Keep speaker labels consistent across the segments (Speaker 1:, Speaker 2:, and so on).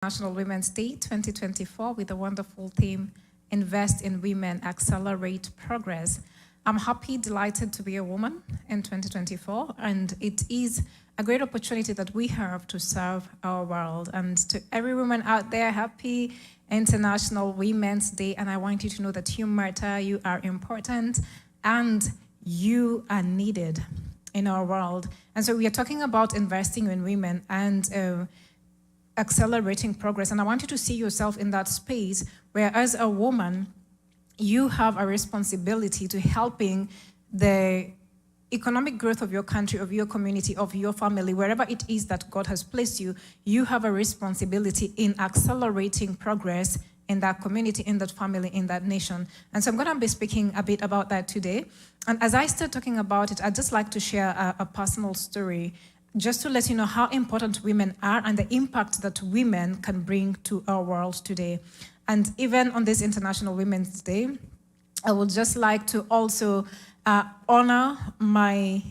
Speaker 1: National Women's Day 2024 with a wonderful theme, Invest in Women, Accelerate Progress. I'm happy, delighted to be a woman in 2024, and it is a great opportunity that we have to serve our world. And to every woman out there, happy International Women's Day, and I want you to know that you matter, you are important, and you are needed in our world. And so we are talking about investing in women and accelerating progress. And I want you to see yourself in that space where, as a woman, you have a responsibility to helping the economic growth of your country, of your community, of your family, wherever it is that God has placed you. You have a responsibility in accelerating progress in that community, in that family, in that nation. And so I'm going to be speaking a bit about that today. And as I start talking about it, I'd just like to share a personal story just to let you know how important women are and the impact that women can bring to our world today. And even on this International Women's Day, I would just like to also honor my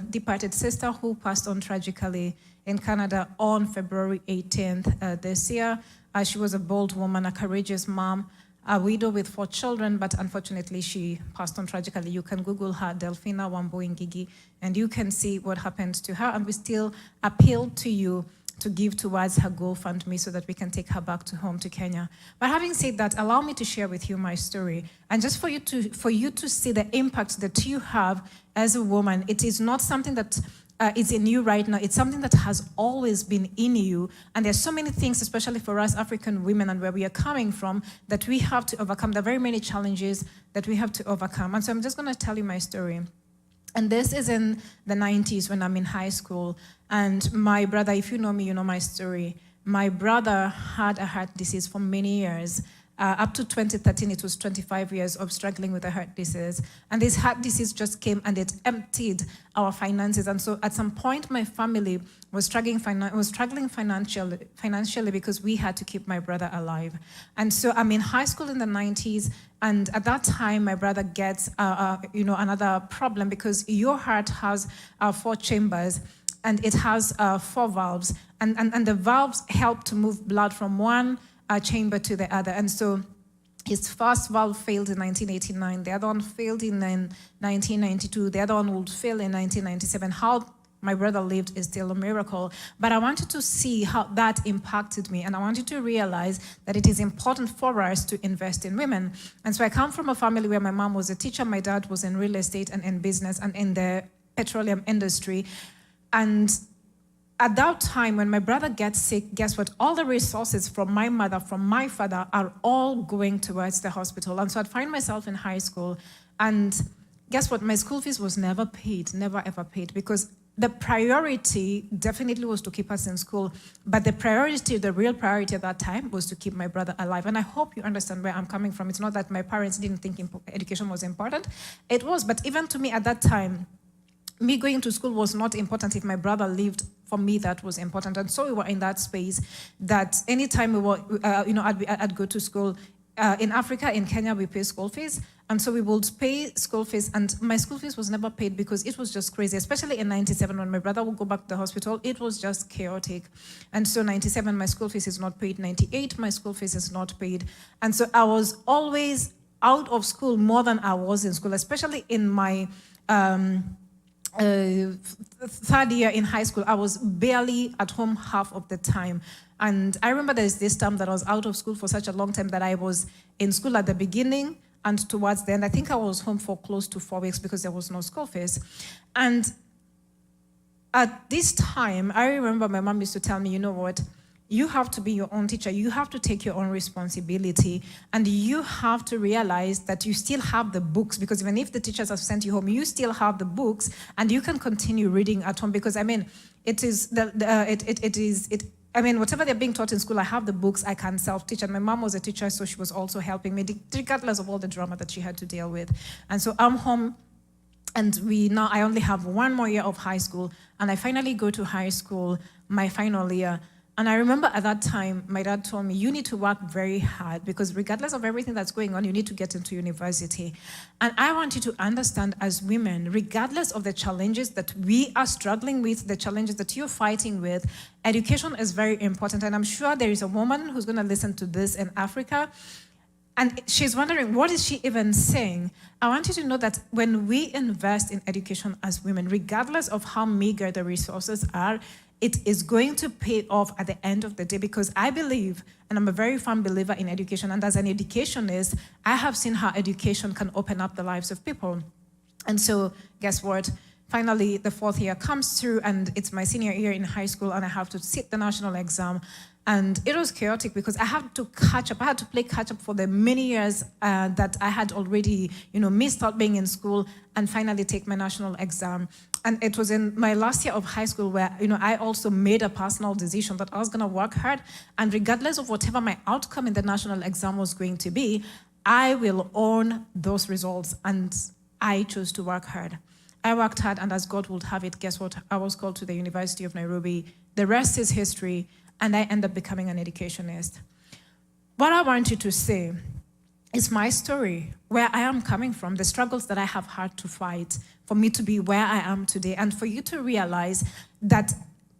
Speaker 1: departed sister who passed on tragically in Canada on February 18th this year. She was a bold woman, a courageous mom, a widow with 4 children, but unfortunately she passed on tragically. You can Google her, Delphina Wamboingigi, and you can see what happened to her. And we still appeal to you to give towards her GoFundMe so that we can take her back to home to Kenya. But having said that, allow me to share with you my story. And just for you to see the impact that you have as a woman. It is not something that is in you right now. It's something that has always been in you. And there's so many things, especially for us African women and where we are coming from, that we have to overcome. There are very many challenges that we have to overcome. And so I'm just going to tell you my story. And this is in the 90s when I'm in high school. And my brother, if you know me, you know my story. My brother had a heart disease for many years. Up to 2013, it was 25 years of struggling with a heart disease. And this heart disease just came and it emptied our finances. And so at some point, my family was struggling financially because we had to keep my brother alive. And so I'm in high school in the 90s. And at that time, my brother gets another problem because your heart has 4 chambers and it has 4 valves. And the valves help to move blood from one chamber to the other. And so his first valve failed in 1989, the other one failed in 1992, the other one would fail in 1997. How my brother lived is still a miracle. But I wanted to see how that impacted me, and I wanted to realize that it is important for us to invest in women. And so I come from a family where my mom was a teacher, my dad was in real estate and in business and in the petroleum industry. And at that time, when my brother gets sick, guess what? All the resources from my mother, from my father, are all going towards the hospital. And so I'd find myself in high school, and guess what? My school fees was never paid, never ever paid, because the priority definitely was to keep us in school, but the real priority at that time was to keep my brother alive. And I hope you understand where I'm coming from. It's not that my parents didn't think education was important. It was, but even to me at that time, me going to school was not important. If my brother lived, for me, that was important. And so we were in that space that anytime we were, I'd go to school. In Africa, in Kenya, we pay school fees. And so we would pay school fees. And my school fees was never paid because it was just crazy, especially in 97 when my brother would go back to the hospital. It was just chaotic. And so 97, my school fees is not paid. 98, my school fees is not paid. And so I was always out of school more than I was in school, especially in my 3rd year in high school. I was barely at home half of the time. And I remember there's this time that I was out of school for such a long time that I was in school at the beginning and towards the end. I think I was home for close to 4 weeks because there was no school fees. And at this time, I remember my mom used to tell me, you know what? You have to be your own teacher. You have to take your own responsibility. And you have to realize that you still have the books, because even if the teachers have sent you home, you still have the books and you can continue reading at home. Because whatever they're being taught in school, I have the books, I can self-teach. And my mom was a teacher, so she was also helping me, regardless of all the drama that she had to deal with. And so I'm home, and I only have 1 more year of high school, and I finally go to high school, my final year. And I remember at that time, my dad told me, you need to work very hard because regardless of everything that's going on, you need to get into university. And I want you to understand as women, regardless of the challenges that we are struggling with, the challenges that you're fighting with, education is very important. And I'm sure there is a woman who's going to listen to this in Africa, and she's wondering, what is she even saying? I want you to know that when we invest in education as women, regardless of how meager the resources are, it is going to pay off at the end of the day, because I believe, and I'm a very firm believer in education, and as an educationist, I have seen how education can open up the lives of people. And so, guess what? Finally, the fourth year comes through, and it's my senior year in high school, and I have to sit the national exam. And it was chaotic because I had to catch up. I had to play catch up for the many years that I had already, missed out being in school, and finally take my national exam. And it was in my last year of high school where, I also made a personal decision that I was going to work hard. And regardless of whatever my outcome in the national exam was going to be, I will own those results. And I chose to work hard. I worked hard, and as God would have it, guess what? I was called to the University of Nairobi. The rest is history, and I ended up becoming an educationist. What I want you to see is my story, where I am coming from, the struggles that I have had to fight for me to be where I am today, and for you to realize that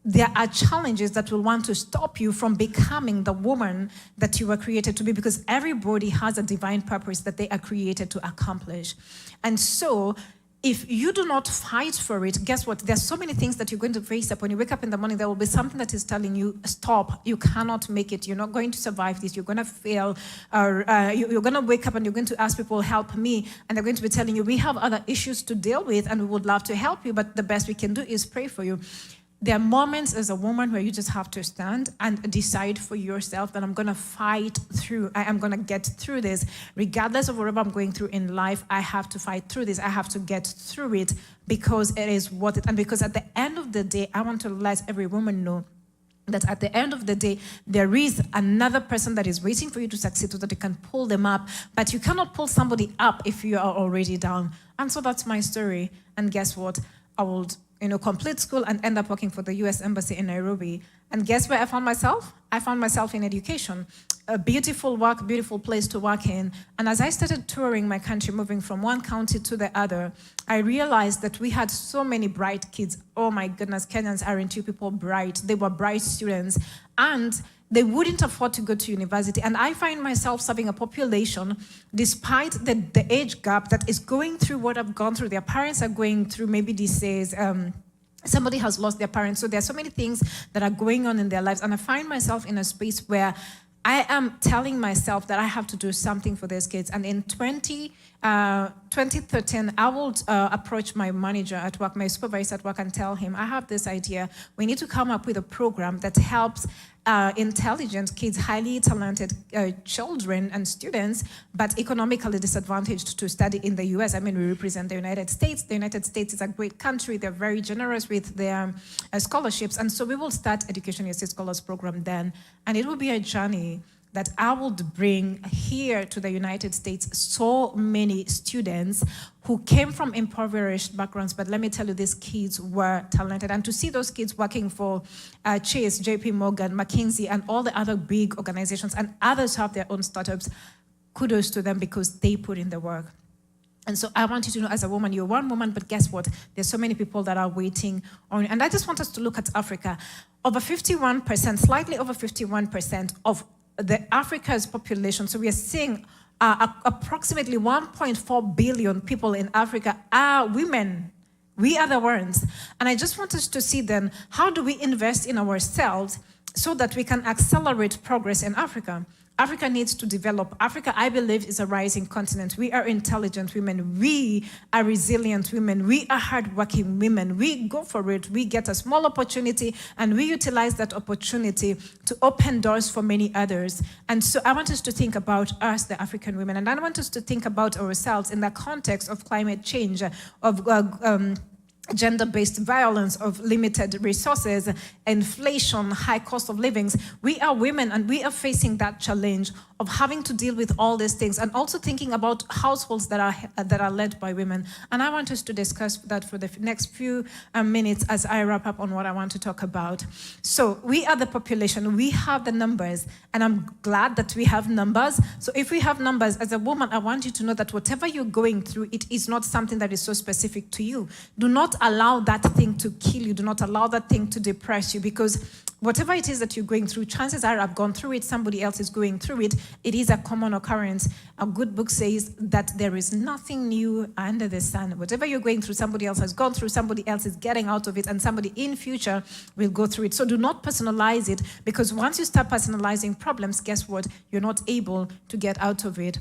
Speaker 1: there are challenges that will want to stop you from becoming the woman that you were created to be, because everybody has a divine purpose that they are created to accomplish. And so, if you do not fight for it, guess what? There's so many things that you're going to face up. When you wake up in the morning, there will be something that is telling you, stop, you cannot make it. You're not going to survive this. You're going to fail. Or you're going to wake up and you're going to ask people, help me. And they're going to be telling you, we have other issues to deal with and we would love to help you, but the best we can do is pray for you. There are moments as a woman where you just have to stand and decide for yourself that I'm going to fight through. I am going to get through this. Regardless of whatever I'm going through in life, I have to fight through this. I have to get through it because it is worth it. And because at the end of the day, I want to let every woman know that at the end of the day, there is another person that is waiting for you to succeed so that you can pull them up. But you cannot pull somebody up if you are already down. And so that's my story. And guess what? I will complete school and end up working for the US Embassy in Nairobi. And guess where I found myself? I found myself in education. A beautiful work, beautiful place to work in. And as I started touring my country, moving from one county to the other, I realized that we had so many bright kids. Oh my goodness, Kenyans aren't you people bright? They were bright students. And they wouldn't afford to go to university. And I find myself serving a population, despite the age gap, that is going through what I've gone through. Their parents are going through maybe disease. Somebody has lost their parents. So there are so many things that are going on in their lives. And I find myself in a space where I am telling myself that I have to do something for these kids. And in 2013, I would approach my manager at work, my supervisor at work, and tell him, I have this idea. We need to come up with a program that helps intelligent kids, highly talented children and students, but economically disadvantaged to study in the US. I mean, we represent the United States. The United States is a great country. They're very generous with their scholarships. And so we will start Education USA Scholars Program then. And it will be a journey that I would bring here to the United States so many students who came from impoverished backgrounds, but let me tell you, these kids were talented. And to see those kids working for Chase, JP Morgan, McKinsey, and all the other big organizations, and others have their own startups, kudos to them because they put in the work. And so I want you to know, as a woman, you're one woman, but guess what? There's so many people that are waiting on you. And I just want us to look at Africa. Over 51%, slightly over 51% of the Africa's population, so we are seeing approximately 1.4 billion people in Africa are women. We are the ones. And I just want us to see then, how do we invest in ourselves so that we can accelerate progress in Africa? Africa needs to develop. Africa, I believe, is a rising continent. We are intelligent women. We are resilient women. We are hardworking women. We go for it. We get a small opportunity and we utilize that opportunity to open doors for many others. And so I want us to think about us, the African women, and I want us to think about ourselves in the context of climate change, of gender-based violence, of limited resources, inflation, high cost of living. We are women and we are facing that challenge of having to deal with all these things, and also thinking about households that are led by women. And I want us to discuss that for the next few minutes as I wrap up on what I want to talk about. So we are the population, we have the numbers, and I'm glad that we have numbers. So if we have numbers, as a woman, I want you to know that whatever you're going through, it is not something that is so specific to you. Do not allow that thing to kill you. Do not allow that thing to depress you, because whatever it is that you're going through, chances are I've gone through it, somebody else is going through it. It is a common occurrence. A good book says that there is nothing new under the sun. Whatever you're going through, somebody else has gone through, somebody else is getting out of it, and somebody in future will go through it. So do not personalize it, because once you start personalizing problems, guess what? You're not able to get out of it.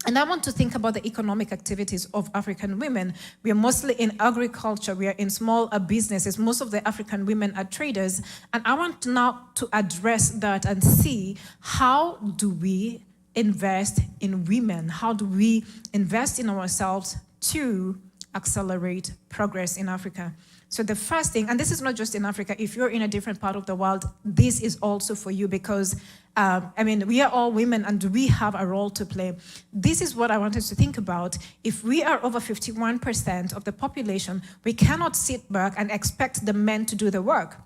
Speaker 1: And I want to think about the economic activities of African women. We are mostly in agriculture. We are in small businesses. Most of the African women are traders. And I want now to address that and see, how do we invest in women? How do we invest in ourselves to accelerate progress in Africa? So the first thing, and this is not just in Africa, if you're in a different part of the world, this is also for you, because we are all women and we have a role to play. This is what I want us to think about. If we are over 51% of the population, we cannot sit back and expect the men to do the work.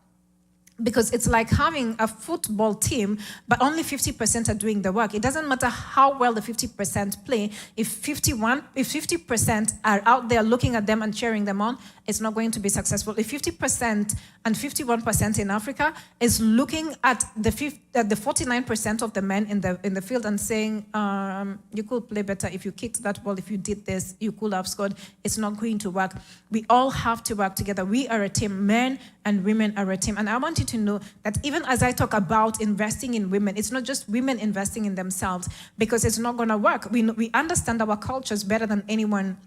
Speaker 1: Because it's like having a football team, but only 50% are doing the work. It doesn't matter how well the 50% play. If 50% are out there looking at them and cheering them on, it's not going to be successful. If 50% and 51% in Africa is looking at the 49% of the men in the field and saying, you could play better if you kicked that ball, if you did this, you could have scored, it's not going to work. We all have to work together. We are a team. Men and women are a team. And I want you to know that even as I talk about investing in women, it's not just women investing in themselves, because it's not going to work. We understand our cultures better than anyone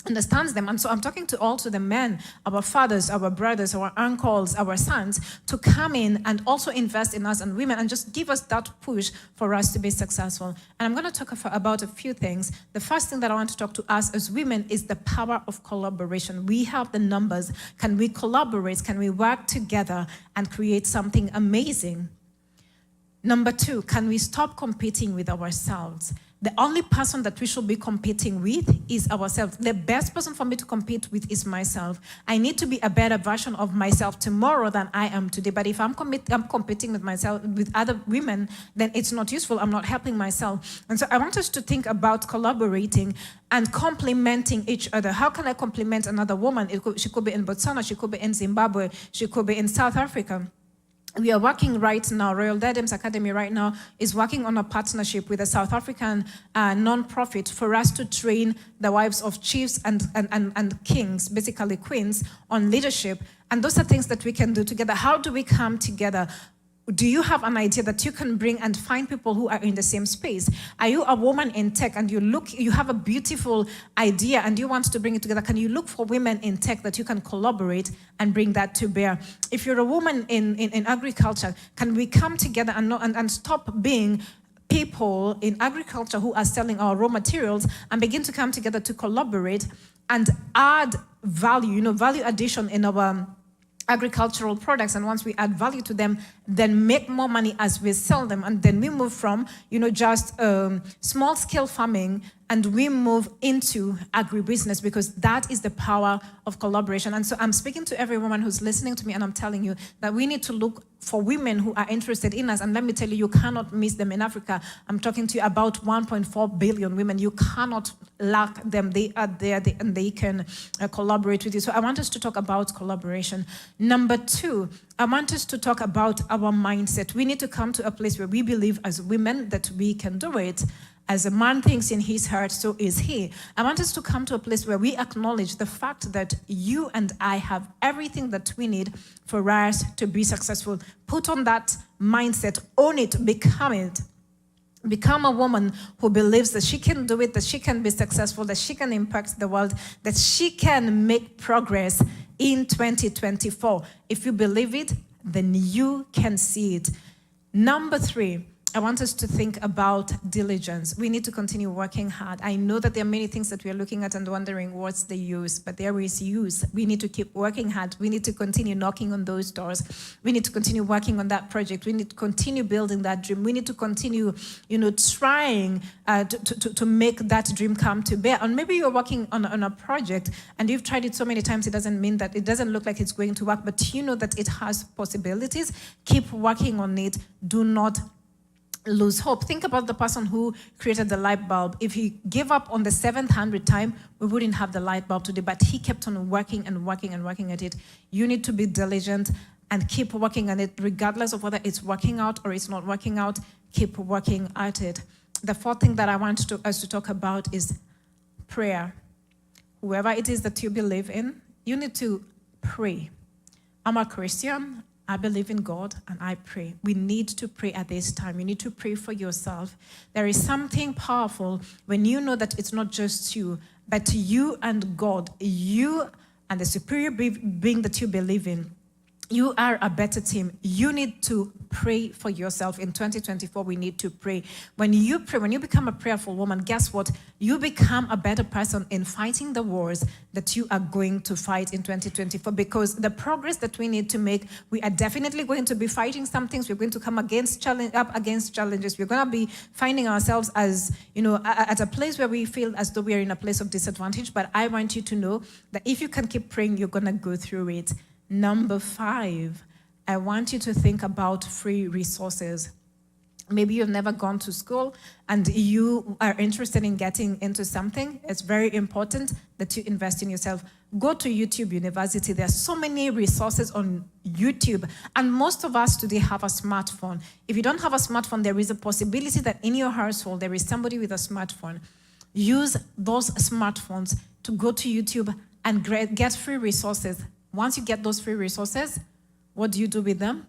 Speaker 1: understands them. And so I'm talking to also the men, our fathers, our brothers, our uncles, our sons, to come in and also invest in us and women and just give us that push for us to be successful. And I'm going to talk about a few things. The first thing that I want to talk to us as women is the power of collaboration. We have the numbers. Can we collaborate? Can we work together and create something amazing? Number two, can we stop competing with ourselves? The only person that we should be competing with is ourselves. The best person for me to compete with is myself. I need to be a better version of myself tomorrow than I am today. But if I'm competing with myself, with other women, then it's not useful. I'm not helping myself. And so I want us to think about collaborating and complementing each other. How can I complement another woman? She could be in Botswana, she could be in Zimbabwe, she could be in South Africa. We are working right now, Royal Diadems Academy right now is working on a partnership with a South African non-profit for us to train the wives of chiefs and kings, basically queens, on leadership. And those are things that we can do together. How do we come together? Do you have an idea that you can bring and find people who are in the same space? Are you a woman in tech and you have a beautiful idea and you want to bring it together? Can you look for women in tech that you can collaborate and bring that to bear? If you're a woman in agriculture, can we come together and stop being people in agriculture who are selling our raw materials and begin to come together to collaborate and add value, value addition in our agricultural products, and once we add value to them, then make more money as we sell them, and then we move from just small-scale farming and we move into agribusiness, because that is the power of collaboration. And so I'm speaking to every woman who's listening to me, and I'm telling you that we need to look for women who are interested in us. And let me tell you, you cannot miss them in Africa. I'm talking to you about 1.4 billion women. You cannot lack them. They are there and they can collaborate with you. So I want us to talk about collaboration. Number two, I want us to talk about our mindset. We need to come to a place where we believe as women that we can do it. As a man thinks in his heart, so is he. I want us to come to a place where we acknowledge the fact that you and I have everything that we need for us to be successful. Put on that mindset, own it, become it. Become a woman who believes that she can do it, that she can be successful, that she can impact the world, that she can make progress in 2024. If you believe it, then you can see it. Number three, I want us to think about diligence. We need to continue working hard. I know that there are many things that we are looking at and wondering what's the use, but there is use. We need to keep working hard. We need to continue knocking on those doors. We need to continue working on that project. We need to continue building that dream. We need to continue, trying to make that dream come to bear. And maybe you're working on a project and you've tried it so many times, it doesn't mean that it doesn't look like it's going to work, but you know that it has possibilities. Keep working on it. Do not lose hope. Think about the person who created the light bulb. If he gave up on the 700th time, we wouldn't have the light bulb today, but he kept on working and working and working at it. You need to be diligent and keep working on it, regardless of whether it's working out or it's not working out. Keep working at it. The fourth thing that I want us to talk about is prayer. Whoever it is that you believe in, you need to pray. I'm a Christian. I believe in God and I pray. We need to pray at this time. You need to pray for yourself. There is something powerful when you know that it's not just you, but you and God, you and the superior being that you believe in. You are a better team. You need to pray for yourself. In 2024, we need to pray. When you pray, when you become a prayerful woman, guess what? You become a better person in fighting the wars that you are going to fight in 2024. Because the progress that we need to make, we are definitely going to be fighting some things. We're going to come up against challenges. We're going to be finding ourselves as, at a place where we feel as though we are in a place of disadvantage. But I want you to know that if you can keep praying, you're going to go through it. Number 5, I want you to think about free resources. Maybe you've never gone to school and you are interested in getting into something. It's very important that you invest in yourself. Go to YouTube University. There are so many resources on YouTube. And most of us today have a smartphone. If you don't have a smartphone, there is a possibility that in your household, there is somebody with a smartphone. Use those smartphones to go to YouTube and get free resources. Once you get those free resources, what do you do with them?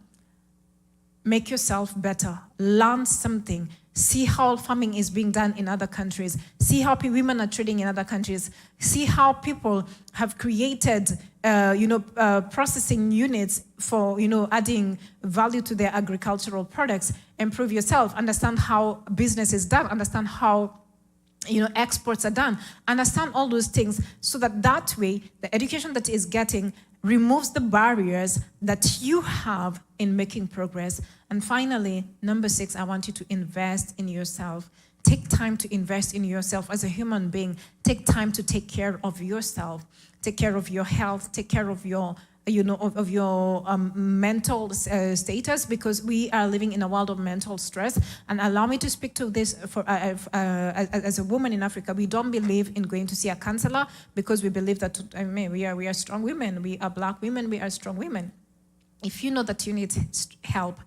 Speaker 1: Make yourself better. Learn something. See how farming is being done in other countries. See how women are trading in other countries. See how people have created, processing units for, adding value to their agricultural products. Improve yourself. Understand how business is done. Understand how exports are done. Understand all those things so that way, the education that is getting removes the barriers that you have in making progress. And finally, number 6, I want you to invest in yourself. Take time to invest in yourself as a human being. Take time to take care of yourself. Take care of your health. Take care of your mental status, because we are living in a world of mental stress. And allow me to speak to this as a woman in Africa. We don't believe in going to see a counselor because we believe that we are strong women. We are Black women. We are strong women. If you know that you need help,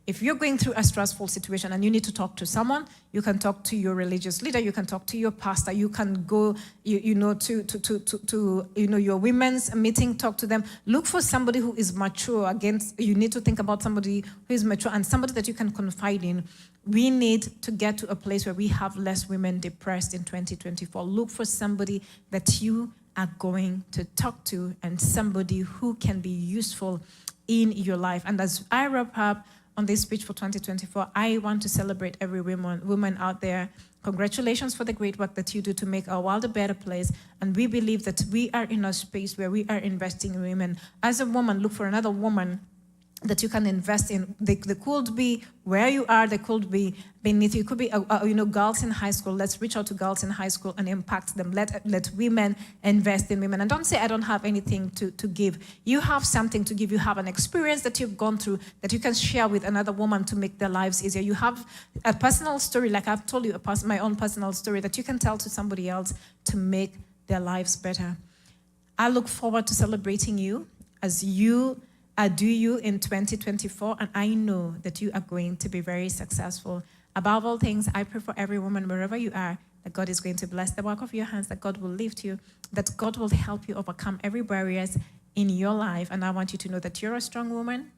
Speaker 1: if you're going through a stressful situation and you need to talk to someone, you can talk to your religious leader, you can talk to your pastor, you can go, to your women's meeting, talk to them. Look for somebody who is mature. You need to think about somebody who is mature and somebody that you can confide in. We need to get to a place where we have less women depressed in 2024. Look for somebody that you are going to talk to and somebody who can be useful in your life. And as I wrap up on this speech for 2024, I want to celebrate every woman out there. Congratulations for the great work that you do to make our world a better place. And we believe that we are in a space where we are investing in women. As a woman, look for another woman that you can invest in. They could be where you are, they could be beneath you. It could be, girls in high school. Let's reach out to girls in high school and impact them. Let women invest in women. And don't say, I don't have anything to give. You have something to give. You have an experience that you've gone through that you can share with another woman to make their lives easier. You have a personal story, like I've told you, my own personal story that you can tell to somebody else to make their lives better. I look forward to celebrating you as you do you in 2024, and I know that you are going to be very successful. Above all things, I pray for every woman, wherever you are, that God is going to bless the work of your hands, that God will lift you, that God will help you overcome every barriers in your life. And I want you to know that you're a strong woman,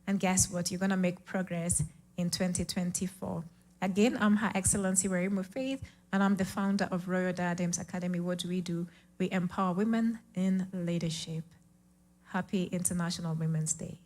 Speaker 1: and guess what? You're going to make progress in 2024. Again, I'm Her Excellency Wairimu Faith, and I'm the founder of Royal Diadems Academy. What do? We empower women in leadership. Happy International Women's Day.